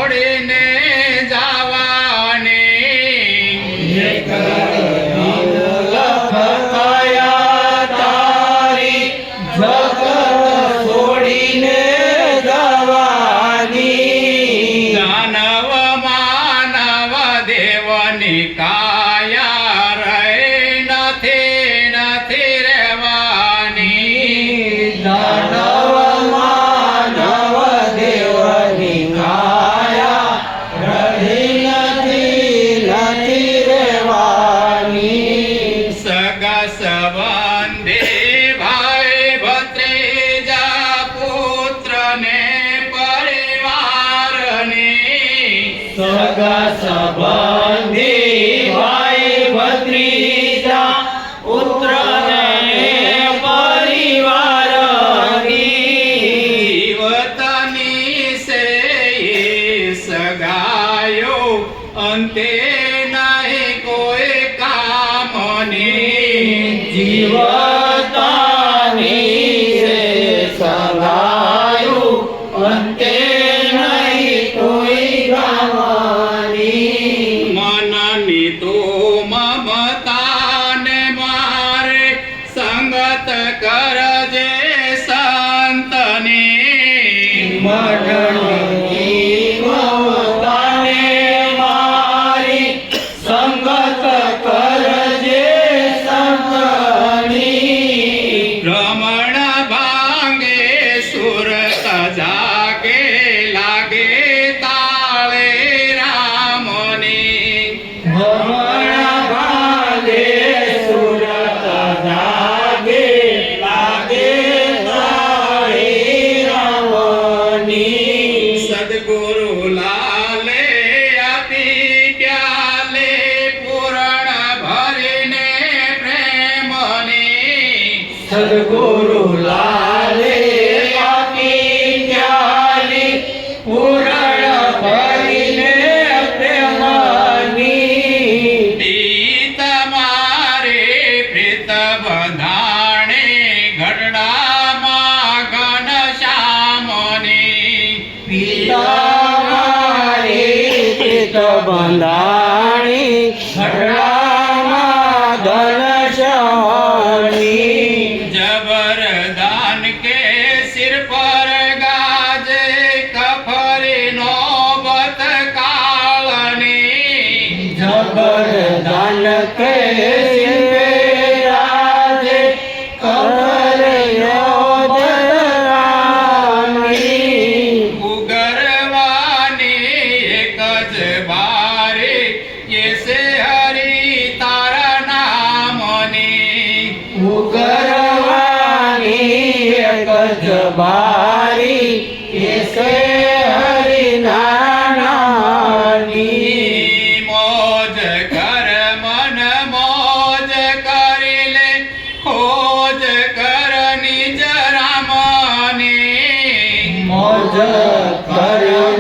છોડીને જવાની લખયા તારી જગત છોડીને જવાની દાનવ માનવ દેવની કાયા રહે નથી રહેવાની દાનવ માનવ દેવની કાયા રહી નથી રહેવાની સગા સંબંધી ભાઈ ભત્રીજા પુત્ર ને પરિવારની સગા સંબંધી ભાઈ ભત્રીજા પુત્ર ને પરિવારની જીવતની સે સગાયો અંતે નહીં કોઈ કામની જીવતાની સગાયું અંતે નહીં કોઈ ગાવાની મનની તો મમતાને મારે સંગત કરજે સંતની મનની મમતાને મારી સંગત કરજે સંતની ભ્રમણ ભાંગે સુરત જાગે લાગે તાળે રામની ભ્રમણ ભાગે સુરત જાગે લાગે તાળી રામની સદગુરુ લાલે આપી પ્યાલે પૂરણ ભરીને પ્રેમની સદગુરુ લાલે આપી પ્યાલી પૂરણ ભરીને પ્રેમની પ્રીત મારે પ્રીત બંધાણે ઘરડામાં ઘનશ્યામની પિતા મારી પ્રીત બંધાણી ઘરડામાં ઘનશ્યામની જબરદાન કે સિર પર ગાજે કફરી નોબત કાળની જબરદાન કે સિરે રાજે કમરયો દરાની ઉગરવાની એક જ બારે એસે હરી તારા નામની ઉગરવાની એક જ બારી એસે હરિનાની મોજ કર મન મોજ કરી લે ખોજ કર નિજ રામની મોજ કર્યો